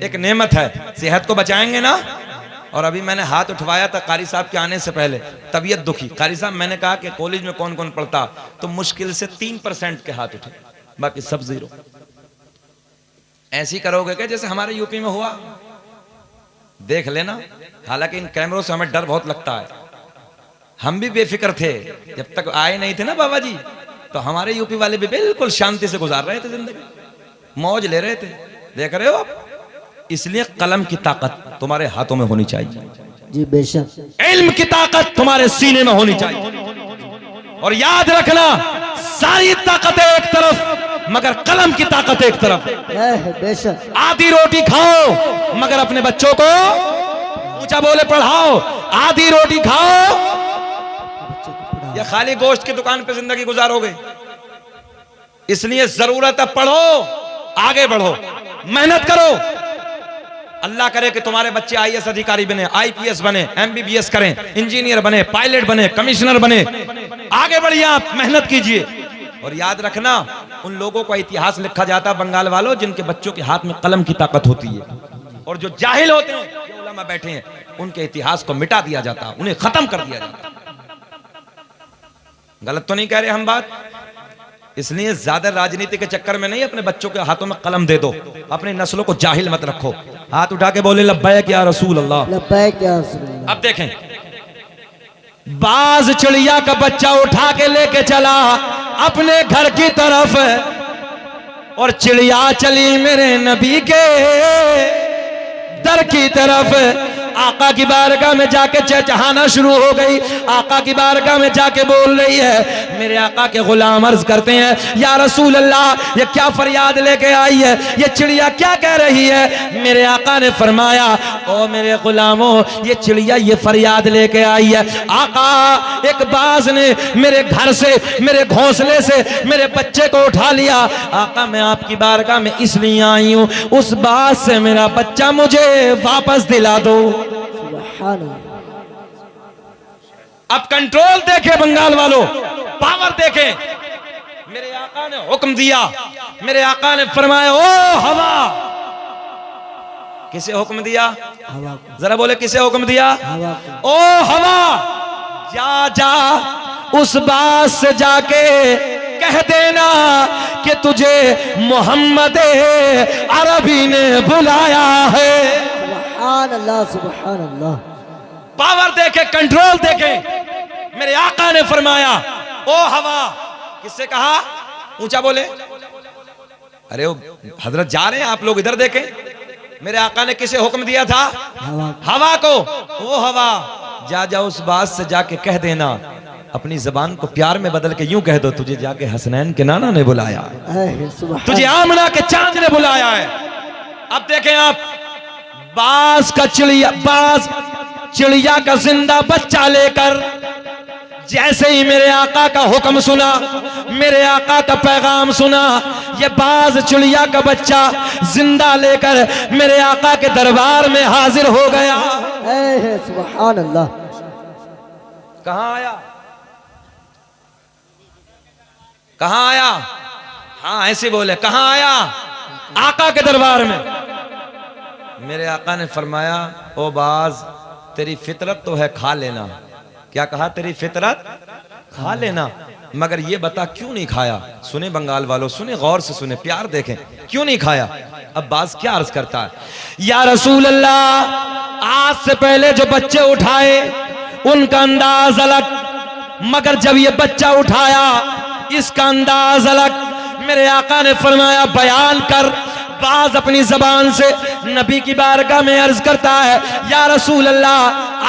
एक नेमत है। सेहत को बचाएंगे ना। और अभी मैंने हाथ उठवाया था कारी साहब के आने से पहले, तबीयत दुखी। कारी साहब, मैंने कहा कि कॉलेज में कौन कौन पढ़ता, तो मुश्किल से 3% के हाथ उठे, बाकी सब 0। ऐसी करोगे क्या जैसे हमारे यूपी में हुआ? देख लेना। हालांकि इन कैमरों से हमें डर बहुत लगता है। हम भी बेफिक्र थे जब तक आए नहीं थे ना बाबा जी, तो हमारे यूपी वाले भी बिल्कुल शांति से गुजार रहे थे जिंदगी, मौज ले रहे थे। देख रहे हो आप। इसलिए कलम की ताकत तुम्हारे हाथों में होनी चाहिए। जी बेशक। इल्म की ताकत तुम्हारे सीने में होनी चाहिए। और याद रखना, सारी ताकतें एक तरफ, मगर कलम की ताकत एक तरफ। बेशक। आधी रोटी खाओ मगर अपने बच्चों को ऊंचा बोले पढ़ाओ। आधी रोटी खाओ या खाली गोश्त की दुकान पे जिंदगी गुजारोगे? इसलिए जरूरत है पढ़ो, आगे बढ़ो, मेहनत करो। अल्लाह करे कि तुम्हारे बच्चे IAS अधिकारी बने, IPS बने, MBBS करें, इंजीनियर बने, पायलट बने, कमिश्नर बने। आगे बढ़िए, आप मेहनत कीजिए। और याद रखना, उन लोगों का इतिहास लिखा जाता बंगाल वालों जिनके बच्चों के हाथ में कलम की ताकत होती है। और जो जाहिल होते हैं उलमा बैठे हैं, उनके इतिहास को मिटा दिया जाता, उन्हें खत्म कर दिया जाता। गलत तो नहीं कह रहे हम बात? इसलिए ज्यादा राजनीति के चक्कर में नहीं अपने बच्चों के हाथों में कलम दे दो, अपनी नस्लों को जाहिल मत रखो। हाथ उठा के बोले लब्बैक या रसूल अल्लाह। लब्बैक या रसूल अल्लाह। अब देखें, बाज चिड़िया का बच्चा उठा के लेके चला अपने घर की तरफ, और चिड़िया चली मेरे नबी के दर की तरफ। आका की बारगाह में जाके चहचहाना शुरू हो गई। आका की बारगाह में जाके बोल रही है, मेरे आका के गुलाम अर्ज करते हैं, या रसूल अल्लाह ये क्या फरियाद लेके आई है, ये चिड़िया क्या कह रही है? मेरे आका ने फरमाया, ओ मेरे गुलामों, ये चिड़िया ये फरियाद लेके आई है, आका एक बाज ने मेरे घर से, मेरे घोंसले से मेरे बच्चे को उठा लिया। आका मैं आपकी बारगाह में इसलिए आई हूं, उस बाज से मेरा बच्चा मुझे वापस दिला दो। अब कंट्रोल देखे बंगाल वालों, पावर देखे। मेरे आका ने हुक्म दिया, मेरे आका ने फरमाया, ओ हवा। किसे हुक्म दिया? हवा को। जरा बोले किसे हुक्म दिया? हवा को। ओ हवा, जा जा उस बात से जाके कह देना कि तुझे मोहम्मद अरबी ने बुलाया है। सुभान अल्लाह, सुभान अल्लाह। पावर देखे, कंट्रोल देखे। मेरे आका ने फरमाया, ओ हवा। किससे कहा? ऊंचा बोले। अरे वो हजरत जा रहे हैं, आप लोग इधर देखें। मेरे आका ने किसे हुक्म दिया था? हवा को। ओ हवा, जा जा उस बात से जाके कह देना, अपनी जबान को प्यार में बदल के यूं कह दो, तुझे जाके हसनैन के नाना ने बुलाया है, तुझे आमना के चांद ने बुलाया है। अब देखें आप, बाज का चिड़िया, बाज चिड़िया का जिंदा बच्चा लेकर जैसे ही मेरे आका का हुक्म सुना, मेरे आका का पैगाम सुना, ये बाज चिड़िया का बच्चा जिंदा लेकर मेरे आका के दरबार में हाजिर हो गया। सुभान अल्लाह। कहां आया? कहां आया? हाँ ऐसे बोले, कहां आया? आका के दरबार में। मेरे आका ने फरमाया, ओ बाज, तेरी फितरत तो है खा लेना। क्या कहा? तेरी फितरत खा लेना, मगर ये बता क्यों नहीं खाया? सुने बंगाल वालों, सुने, गौर से सुने, प्यार देखें, क्यों नहीं खाया? अब बाज क्या अर्ज करता है, या रसूल अल्लाह, आज से पहले जो बच्चे उठाए उनका अंदाज अलग, मगर जब ये बच्चा उठाया इसका अंदाज अलग। मेरे आका ने फरमाया, बयान कर। बाज अपनी जबान से नबी की बारगाह में अर्ज करता है, या रसूल अल्लाह,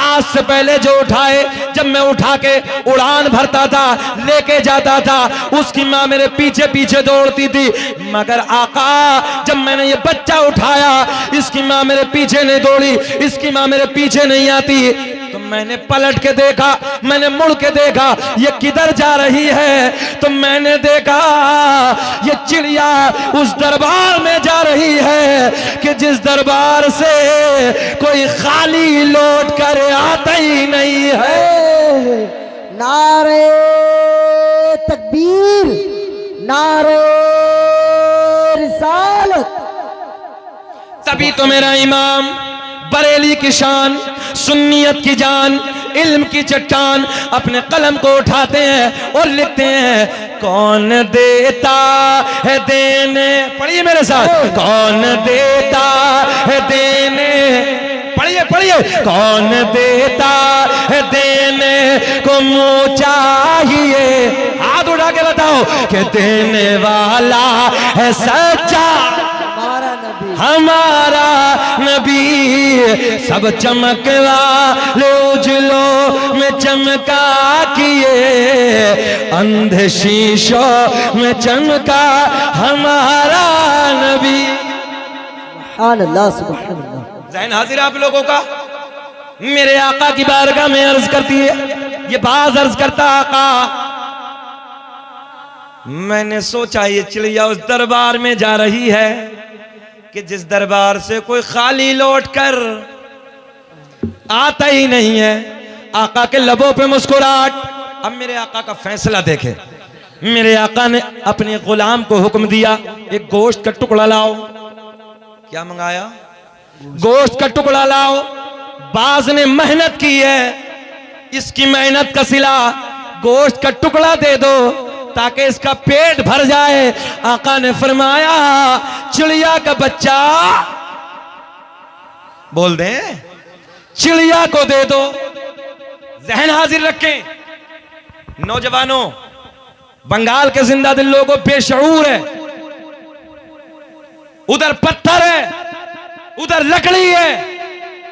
आज से पहले जो उठाए, जब मैं उठा के उड़ान भरता था, लेके जाता था, उसकी माँ मेरे पीछे पीछे दौड़ती थी, मगर आका जब मैंने ये बच्चा उठाया, इसकी माँ मेरे पीछे नहीं दौड़ी, इसकी माँ मेरे पीछे नहीं आती। तो मैंने पलट के देखा, मैंने मुड़ के देखा, ये किधर जा रही है? तो मैंने देखा ये चिड़िया उस दरबार में जा रही है कि जिस दरबार से कोई खाली लौट कर आता ही नहीं है। नारे तकबीर, नारे रिसालत। तभी तो मेरा इमाम बरेली की शान, सुन्नियत की जान, इल्म की चट्टान अपने कलम को उठाते हैं और लिखते हैं, कौन देता है देने, पढ़िए मेरे साथ, कौन देता है देने, पढ़िए पढ़िए, कौन देता है देने को मुँह चाहिए, हाथ उठा के बताओ कि देने वाला है सच्चा हमारा नबी। सब चमकवा ले उजलों में चमका किए, अंधे शीशों में चमका हमारा नबी। सुभान अल्लाह, सुभान अल्लाह। ज़हन हाजिर आप लोगों का? मेरे आका की बारगाह में अर्ज करती है, ये बाज अर्ज करता, आका मैंने सोचा ये चिड़िया उस दरबार में जा रही है कि जिस दरबार से कोई खाली लौट कर आता ही नहीं है। आका के लबों पे मुस्कुराहट। अब मेरे आका का फैसला देखे। मेरे आका ने अपने गुलाम को हुक्म दिया, एक गोश्त का टुकड़ा लाओ। क्या मंगाया? गोश्त का टुकड़ा लाओ। बाज ने मेहनत की है, इसकी मेहनत का सिला गोश्त का टुकड़ा दे दो ताकि इसका पेट भर जाए। आका ने फरमाया चिड़िया का बच्चा बोल दे, चिड़िया को दे दो। जहन हाजिर रखें नौजवानों, बंगाल के जिंदा दिल लोगों बेशऊर है, उधर पत्थर है, उधर लकड़ी है,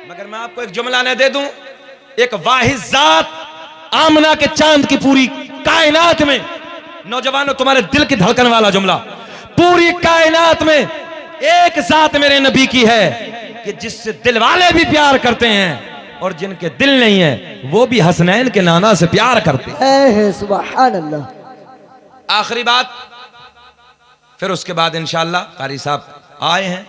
मगर मैं आपको एक जुमला ने दे दूं, एक वाहिद जात आमना के चांद की पूरी कायनात में, नौजवानों तुम्हारे दिल की धड़कन वाला जुमला, पूरी कायनात में एक जात मेरे नबी की है कि जिससे दिल वाले भी प्यार करते हैं और जिनके दिल नहीं है वो भी हसनैन के नाना से प्यार करते हैं। सुभान अल्लाह। आखिरी बात, फिर उसके बाद इंशाअल्लाह कारी साहब आए हैं।